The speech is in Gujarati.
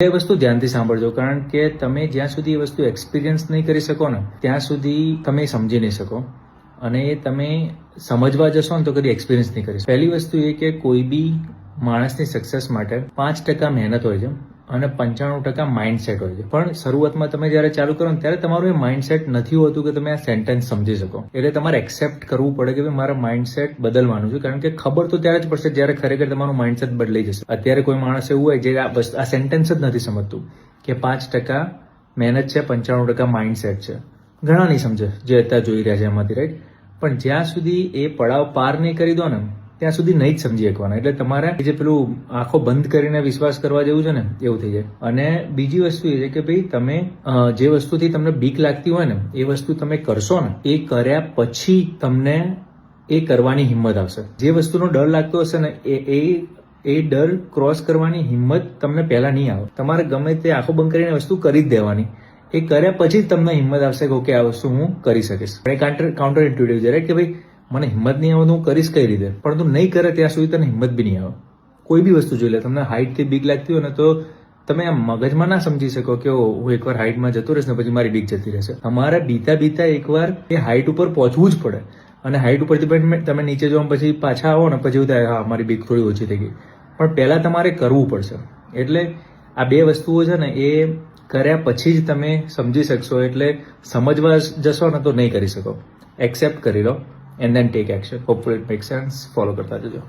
એ વસ્તુ ધ્યાનથી સાંભળજો, કારણ કે તમે જ્યાં સુધી એ વસ્તુ એક્સપિરિયન્સ નહીં કરી શકો ને ત્યાં સુધી તમે સમજી નહીં શકો, અને તમે સમજવા જશો ને તો કદી એક્સપિરિયન્સ નહીં કરી શકો. પહેલી વસ્તુ એ કે કોઈ બી માણસની સક્સેસ માટે 5% મહેનત હોય છે અને 95% માઇન્ડસેટ હોય છે. પણ શરૂઆતમાં તમે જ્યારે ચાલુ કરો ને ત્યારે તમારું એ માઇન્ડસેટ નથી હોતું કે તમે આ સેન્ટેન્સ સમજી શકો. એટલે તમારે એક્સેપ્ટ કરવું પડે કે ભાઈ મારા માઇન્ડસેટ બદલવાનું છે, કારણ કે ખબર તો ત્યારે જ પડશે જ્યારે ખરેખર તમારું માઇન્ડસેટ બદલાઈ જશે. અત્યારે કોઈ માણસ એવું હોય જે આ સેન્ટેન્સ જ નથી સમજતું કે 5% મહેનત છે, 95% માઇન્ડસેટ છે. ઘણા નહીં સમજે જે અત્યારે જોઈ રહ્યા છે એમાંથી, રાઈટ? પણ જ્યાં સુધી એ પડાવ પાર નહીં કરી દો ને ત્યાં સુધી નહીં જ સમજી શકવાના. એટલે તમારે જે પેલું આંખો બંધ કરીને વિશ્વાસ કરવા જેવું છે ને એવું થઈ જાય. અને બીજી વસ્તુ એ છે કે ભાઈ તમે જે વસ્તુથી તમને બીક લાગતી હોય ને એ વસ્તુ તમે કરશો ને, એ કર્યા પછી તમને એ કરવાની હિંમત આવશે. જે વસ્તુનો ડર લાગતો હશે ને એ ડર ક્રોસ કરવાની હિંમત તમને પહેલા નહીં આવે. તમારે ગમે તે આંખો બંધ કરીને વસ્તુ કરી જ દેવાની. એ કર્યા પછી જ તમને હિંમત આવશે કે ઓકે આ વસ્તુ હું કરી શકીશ. કાઉન્ટર ઇન્ટ્યુટિવ છે, રાઈટ? કે ભાઈ મને હિંમત નહીં આવે તો હું કરીશ કઈ રીતે, પરંતુ નહીં કરે ત્યાં સુધી તને હિંમત બી નહીં આવે. કોઈ બી વસ્તુ જોઈ લે, તમને હાઇટથી બીક લાગતી હોય ને તો તમે આમ મગજમાં ના સમજી શકો કે હું એકવાર હાઇટમાં જતો રહીશ ને પછી મારી બીક જતી રહેશે. તમારે બીતા એકવાર એ હાઇટ ઉપર પહોંચવું જ પડે, અને હાઇટ ઉપરથી તમે નીચે જો પછી પાછા આવો ને પછી એવું થાય હા મારી બીક થોડી ઓછી થઈ ગઈ. પણ પહેલા તમારે કરવું પડશે. એટલે આ બે વસ્તુઓ છે ને એ કર્યા પછી જ તમે સમજી શકશો. એટલે સમજવા જશો ને તો નહીં કરી શકો. એક્સેપ્ટ કરી લો and then take action. Hopefully it makes sense. Follow કરતા જજો.